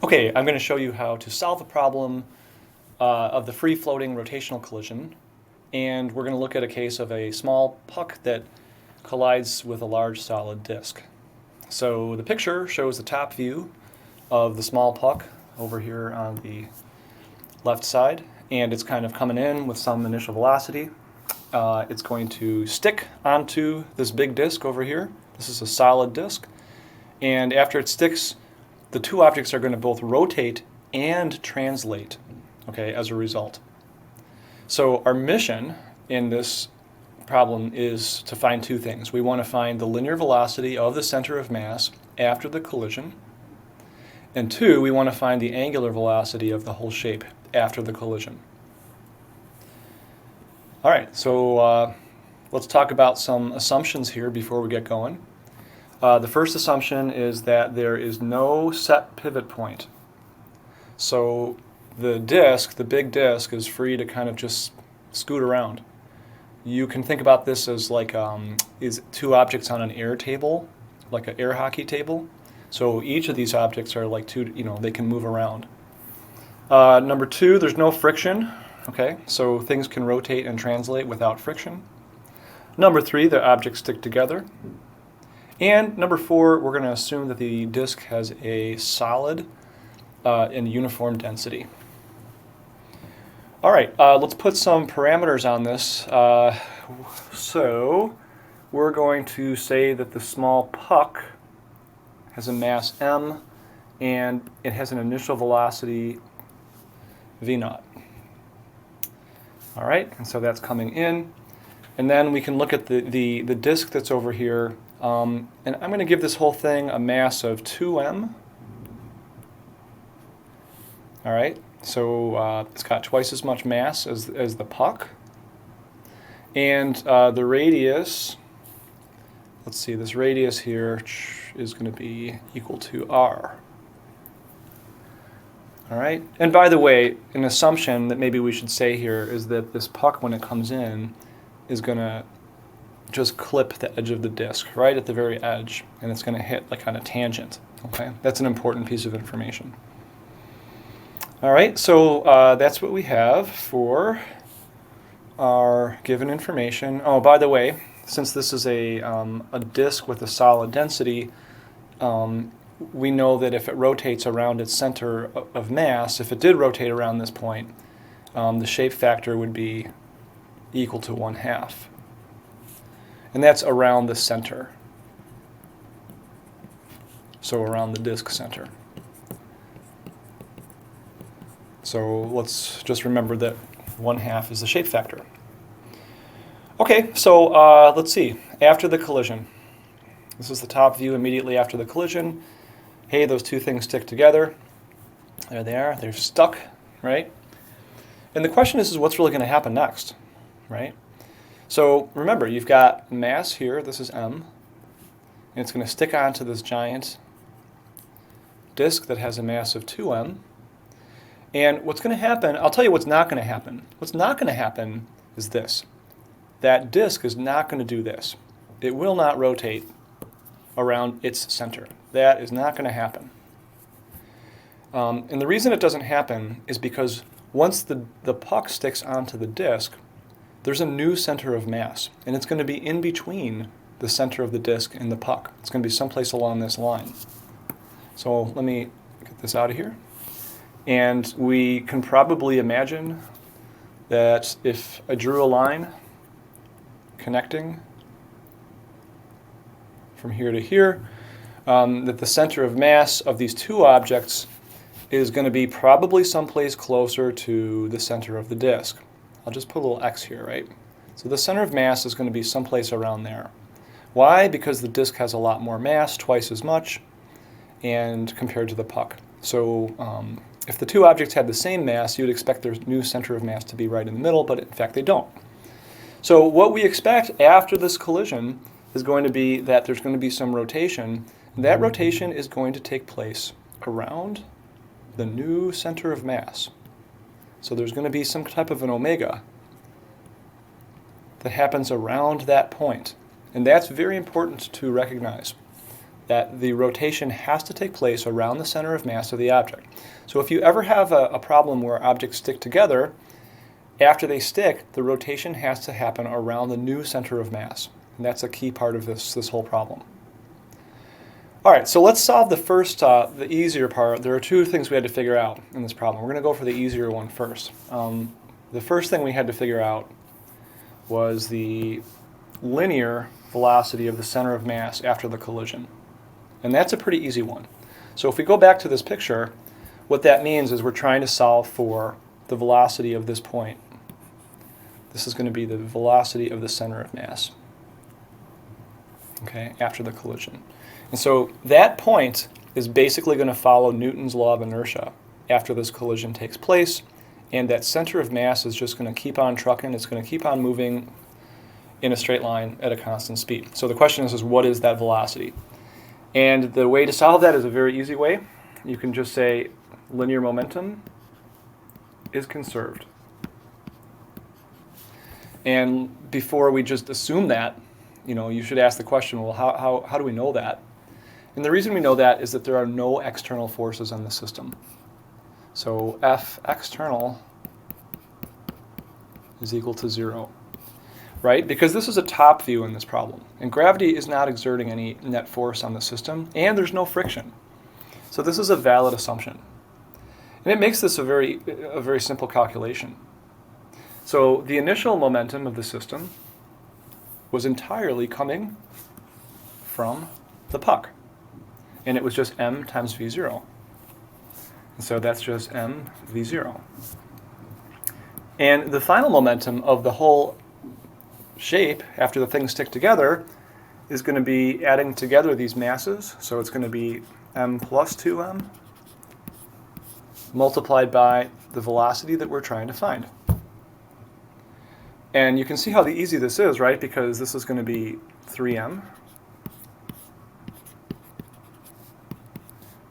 Okay, I'm going to show you how to solve a problem of the free-floating rotational collision, and we're going to look at a case of a small puck that collides with a large solid disk. So the picture shows the top view of the small puck over here on the left side, and it's kind of coming in with some initial velocity. It's going to stick onto this big disk over here. This is a solid disk, and after it sticks, the two objects are going to both rotate and translate, okay, as a result. So our mission in this problem is to find two things. We want to find the linear velocity of the center of mass after the collision, and two, we want to find the angular velocity of the whole shape after the collision. All right, so let's talk about some assumptions here before we get going. The first assumption is that there is no set pivot point. So the disk, the big disk, is free to kind of just scoot around. You can think about this as like is two objects on an air table, like an air hockey table. So each of these objects are like two, they can move around. Number two, there's no friction. Okay, so things can rotate and translate without friction. Number three, the objects stick together. And number four, we're going to assume that the disk has a solid and uniform density. All right, let's put some parameters on this. So we're going to say that the small puck has a mass m, and it has an initial velocity v0. All right, and so that's coming in. And then we can look at the disk that's over here. And I'm going to give this whole thing a mass of 2m. All right, so it's got twice as much mass as the puck. And the radius, let's see, this radius here is going to be equal to r. All right, and by the way, an assumption that maybe we should say here is that this puck, when it comes in, is going to just clip the edge of the disk right at the very edge, and it's going to hit like on a tangent. Okay, that's an important piece of information. All right, so that's what we have for our given information. Oh, by the way, since this is a disk with a solid density, we know that if it rotates around its center of mass, if it did rotate around this point, the shape factor would be equal to 1/2. And that's around the center. So around the disk center. So let's just remember that 1/2 is the shape factor. Okay, so let's see. After the collision. This is the top view immediately after the collision. Hey, those two things stick together. There they are. They're stuck, right? And the question is what's really going to happen next, right? So remember, you've got mass here, this is m, and it's going to stick onto this giant disk that has a mass of 2m. And what's going to happen, I'll tell you what's not going to happen. What's not going to happen is this. That disk is not going to do this. It will not rotate around its center. That is not going to happen. And the reason it doesn't happen is because once the puck sticks onto the disk, there's a new center of mass, and it's going to be in between the center of the disk and the puck. It's going to be someplace along this line. So let me get this out of here. And we can probably imagine that if I drew a line connecting from here to here, that the center of mass of these two objects is going to be probably someplace closer to the center of the disk. I'll just put a little x here, right? So the center of mass is going to be someplace around there. Why? Because the disk has a lot more mass, twice as much, and compared to the puck. So if the two objects had the same mass, you'd expect their new center of mass to be right in the middle, but in fact they don't. So what we expect after this collision is going to be that there's going to be some rotation. That rotation is going to take place around the new center of mass. So there's going to be some type of an omega that happens around that point. And that's very important to recognize. that the rotation has to take place around the center of mass of the object. So if you ever have a problem where objects stick together, after they stick, the rotation has to happen around the new center of mass. And that's a key part of this whole problem. All right, so let's solve the first, the easier part. There are two things we had to figure out in this problem. We're going to go for the easier one first. The first thing we had to figure out was the linear velocity of the center of mass after the collision. And that's a pretty easy one. So if we go back to this picture, what that means is we're trying to solve for the velocity of this point. This is going to be the velocity of the center of mass, okay, after the collision. And so that point is basically going to follow Newton's law of inertia after this collision takes place, and that center of mass is just going to keep on trucking. It's going to keep on moving in a straight line at a constant speed. So the question is what is that velocity? And the way to solve that is a very easy way. You can just say linear momentum is conserved. And before we just assume that, you should ask the question, well, how do we know that? And the reason we know that is that there are no external forces on the system. So F external is equal to 0, right? Because this is a top view in this problem. And gravity is not exerting any net force on the system, and there's no friction. So this is a valid assumption. And it makes this a very simple calculation. So the initial momentum of the system was entirely coming from the puck. And it was just m times v0. And so that's just m v0. And the final momentum of the whole shape, after the things stick together, is going to be adding together these masses. So it's going to be m plus 2m multiplied by the velocity that we're trying to find. And you can see how easy this is, right? Because this is going to be 3m.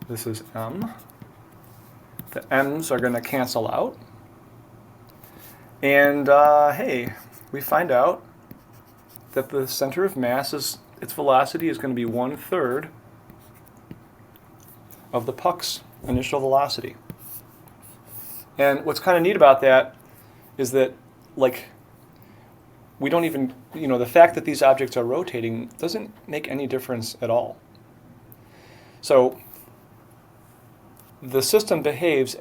This is m. The m's are going to cancel out. And hey, we find out that the center of mass, its velocity is going to be 1/3 of the puck's initial velocity. And what's kind of neat about that is that, we don't even, the fact that these objects are rotating doesn't make any difference at all. So the system behaves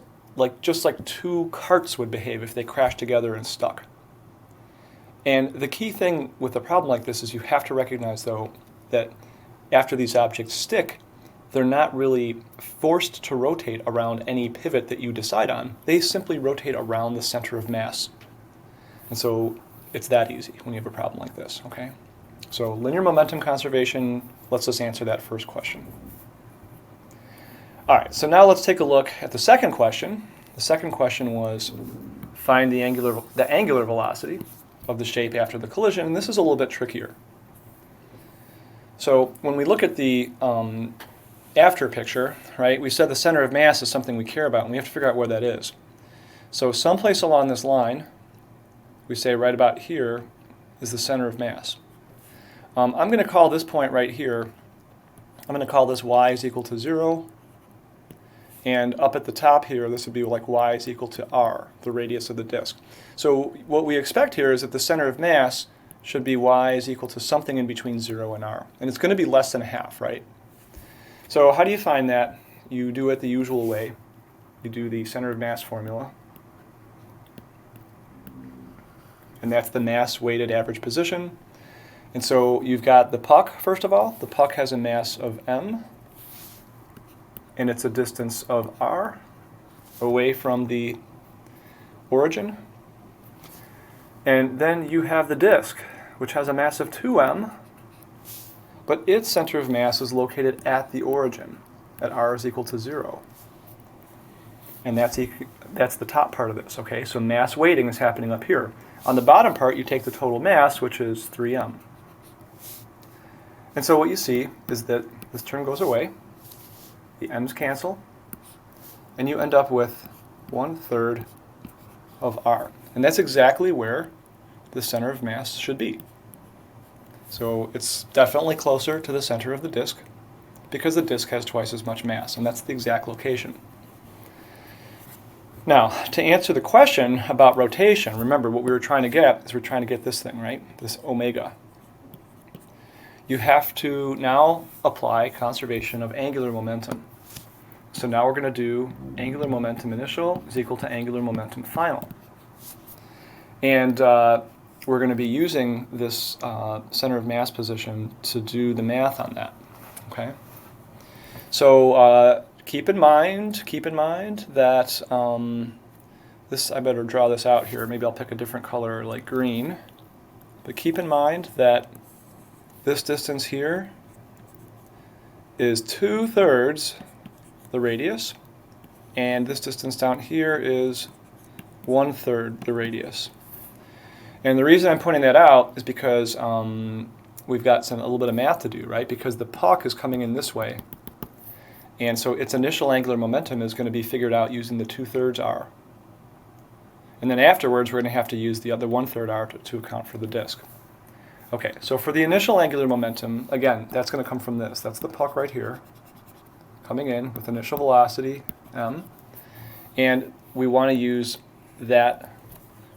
just like two carts would behave if they crashed together and stuck. And the key thing with a problem like this is you have to recognize, though, that after these objects stick, they're not really forced to rotate around any pivot that you decide on. They simply rotate around the center of mass. And so it's that easy when you have a problem like this, okay? So linear momentum conservation lets us answer that first question. All right, so now let's take a look at the second question. The second question was find the angular velocity of the shape after the collision, and this is a little bit trickier. So when we look at the after picture, right, we said the center of mass is something we care about, and we have to figure out where that is. So someplace along this line, we say right about here is the center of mass. I'm going to call this point right here, I'm going to call this y is equal to 0. And up at the top here, this would be like y is equal to r, the radius of the disk. So what we expect here is that the center of mass should be y is equal to something in between 0 and r. And it's going to be less than half, right? So how do you find that? You do it the usual way. You do the center of mass formula. And that's the mass-weighted average position. And so you've got the puck, first of all. The puck has a mass of m. And it's a distance of r away from the origin. And then you have the disk, which has a mass of 2m, but its center of mass is located at the origin, at r is equal to 0. And that's the top part of this, okay? So mass weighting is happening up here. On the bottom part, you take the total mass, which is 3m. And so what you see is that this term goes away. The m's cancel, and you end up with 1/3 of r. And that's exactly where the center of mass should be. So it's definitely closer to the center of the disk because the disk has twice as much mass, and that's the exact location. Now, to answer the question about rotation, remember what we were trying to get is we're trying to get this thing, right? This omega. You have to now apply conservation of angular momentum. So now we're going to do angular momentum initial is equal to angular momentum final. And we're going to be using this center of mass position to do the math on that. Okay. So keep in mind that this, I better draw this out here. Maybe I'll pick a different color like green. But keep in mind that this distance here is 2/3 the radius, and this distance down here is 1/3 the radius. And the reason I'm pointing that out is because we've got a little bit of math to do, right? Because the puck is coming in this way, and so its initial angular momentum is going to be figured out using the 2/3 r. And then afterwards, we're going to have to use the other 1/3 r to account for the disk. Okay, so for the initial angular momentum, again, that's going to come from this. That's the puck right here, coming in with initial velocity, m, and we want to use that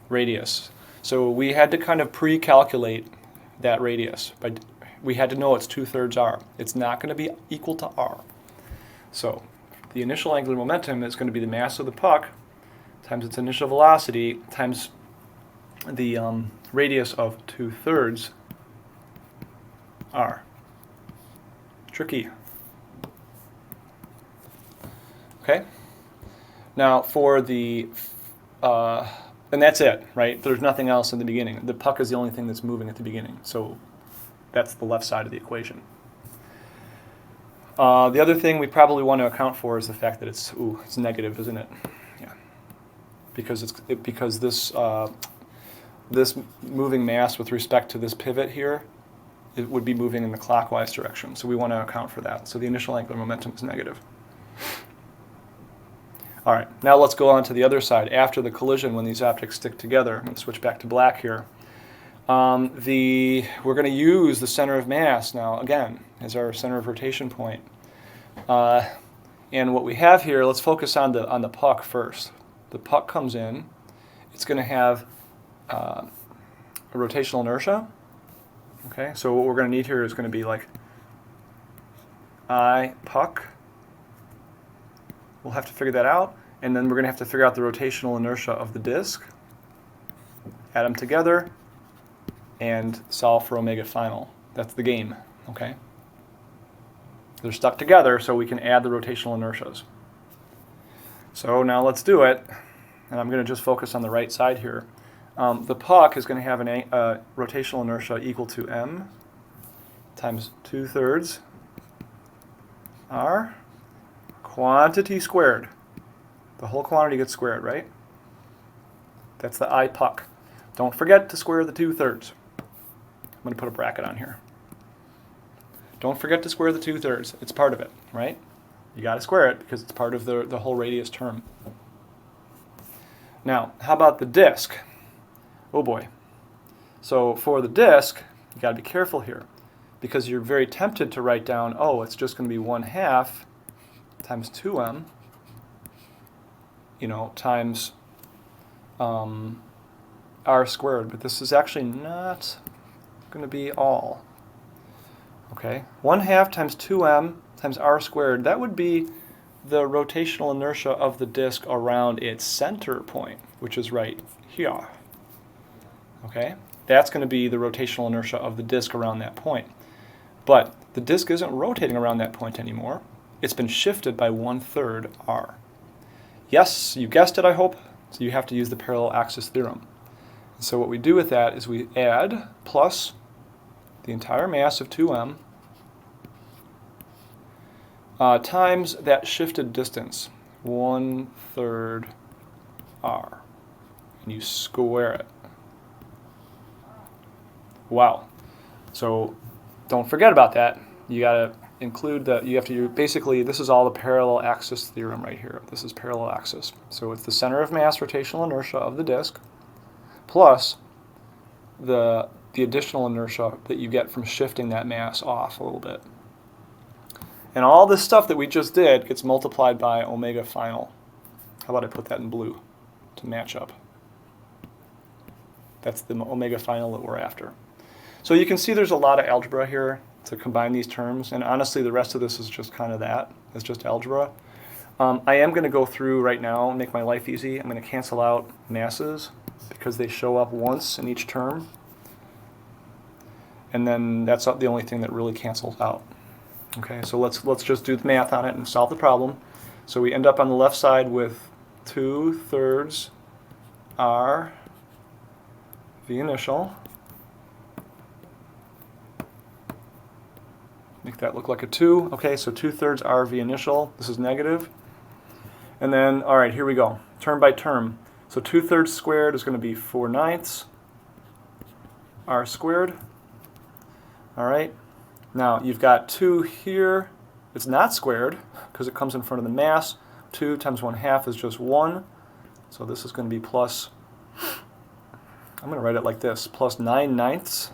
radius. So we had to kind of pre-calculate that radius. But we had to know it's 2/3 r. It's not going to be equal to r. So the initial angular momentum is going to be the mass of the puck times its initial velocity times the radius of 2/3 r. Tricky. Okay. Now for the and that's it, right? There's nothing else in the beginning. The puck is the only thing that's moving at the beginning. So that's the left side of the equation. The other thing we probably want to account for is the fact that it's negative, isn't it? Yeah. Because this moving mass with respect to this pivot here, it would be moving in the clockwise direction. So we want to account for that. So the initial angular momentum is negative. All right, now let's go on to the other side. After the collision, when these objects stick together, I'm going to switch back to black here. We're going to use the center of mass now, again, as our center of rotation point. And what we have here, let's focus on the puck first. The puck comes in. It's going to have a rotational inertia. Okay, so what we're going to need here is going to be like I puck. We'll have to figure that out, and then we're going to have to figure out the rotational inertia of the disk, add them together, and solve for omega final. That's the game, okay? They're stuck together, so we can add the rotational inertias. So now let's do it, and I'm going to just focus on the right side here. The puck is going to have a rotational inertia equal to m times 2/3 r quantity squared. The whole quantity gets squared, right? That's the I puck. Don't forget to square the 2/3. I'm going to put a bracket on here. Don't forget to square the 2/3. It's part of it, right? You got to square it because it's part of the whole radius term. Now, how about the disk? Oh boy. So for the disk, you got to be careful here because you're very tempted to write down, oh, it's just going to be 1/2 times 2m, times r squared. But this is actually not going to be all. Okay, 1/2 times 2m times r squared, that would be the rotational inertia of the disk around its center point, which is right here. Okay, that's going to be the rotational inertia of the disk around that point. But the disk isn't rotating around that point anymore. It's been shifted by 1/3 r. Yes, you guessed it, I hope. So you have to use the parallel axis theorem. So what we do with that is we add plus the entire mass of 2m times that shifted distance, 1/3 r. And you square it. Wow. So don't forget about that. You got to include basically, this is all the parallel axis theorem right here. This is parallel axis. So it's the center of mass rotational inertia of the disk plus the additional inertia that you get from shifting that mass off a little bit. And all this stuff that we just did gets multiplied by omega final. How about I put that in blue to match up? That's the omega final that we're after. So you can see there's a lot of algebra here to combine these terms, and honestly the rest of this is just kind of that. It's just algebra. I am going to go through right now and make my life easy. I'm going to cancel out masses because they show up once in each term. And then that's the only thing that really cancels out. Okay, so let's just do the math on it and solve the problem. So we end up on the left side with 2/3 r v initial. Make that look like a 2. Okay, so 2/3 r v initial. This is negative. And then, all right, here we go. Term by term. So 2/3 squared is going to be 4/9 r squared. All right. Now you've got 2 here. It's not squared because it comes in front of the mass. 2 times 1/2 is just 1. So this is going to be plus, I'm going to write it like this, plus 9/9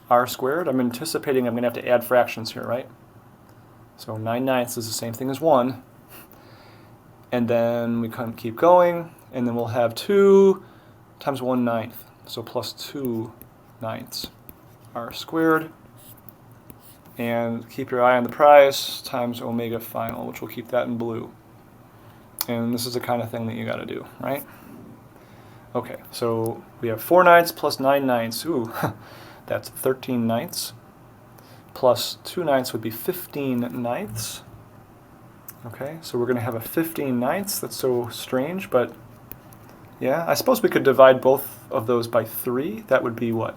r squared. I'm anticipating I'm going to have to add fractions here, right? So 9/9 is the same thing as 1. And then we kind of keep going, and then we'll have 2 times 1/9, so plus 2/9 r squared. And keep your eye on the prize times omega final, which we'll keep that in blue. And this is the kind of thing that you got to do, right? Okay, so we have 4/9 plus 9/9. Ooh, that's 13/9. Plus 2/9 would be 15/9. Okay, so we're going to have a 15/9. That's so strange, but yeah, I suppose we could divide both of those by 3. That would be what?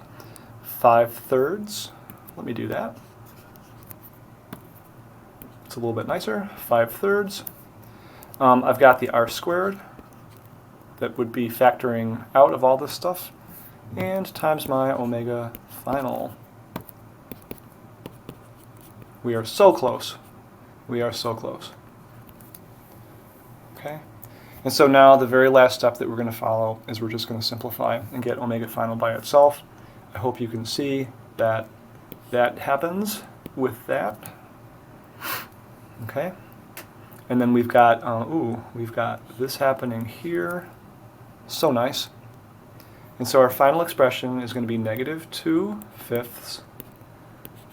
5/3. Let me do that. It's a little bit nicer. 5/3. I've got the r squared. That would be factoring out of all this stuff. And times my omega final. We are so close. We are so close. Okay. And so now the very last step that we're going to follow is we're just going to simplify and get omega final by itself. I hope you can see that that happens with that. Okay. And then we've got, we've got this happening here. So nice. And so our final expression is going to be negative 2/5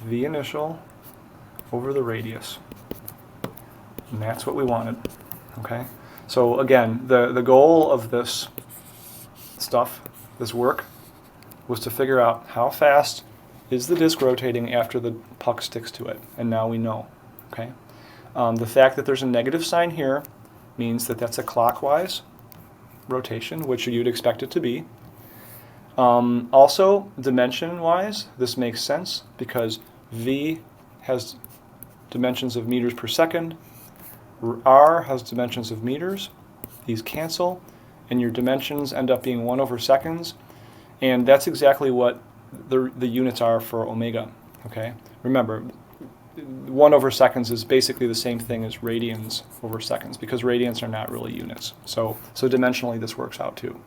v initial over the radius. And that's what we wanted. Okay. So again, the goal of this stuff, this work, was to figure out how fast is the disk rotating after the puck sticks to it. And now we know. Okay. The fact that there's a negative sign here means that that's a clockwise rotation, which you'd expect it to be. Also, dimension-wise, this makes sense because v has dimensions of meters per second, r has dimensions of meters, these cancel, and your dimensions end up being 1/seconds, and that's exactly what the units are for omega. Okay, remember, 1/seconds is basically the same thing as radians over seconds because radians are not really units. So dimensionally this works out too.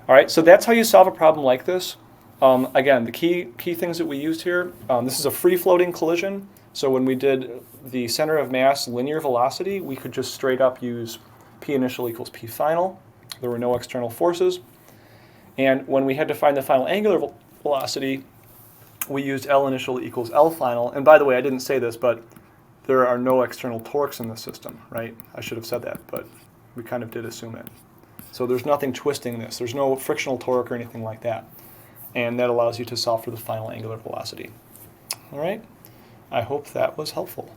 All right, so that's how you solve a problem like this. Again, the key things that we used here, this is a free-floating collision. So when we did the center of mass linear velocity, we could just straight up use P initial equals P final. There were no external forces. And when we had to find the final angular velocity, we used L initial equals L final. And by the way, I didn't say this, but there are no external torques in the system, right? I should have said that, but we kind of did assume it. So there's nothing twisting this. There's no frictional torque or anything like that. And that allows you to solve for the final angular velocity. All right? I hope that was helpful.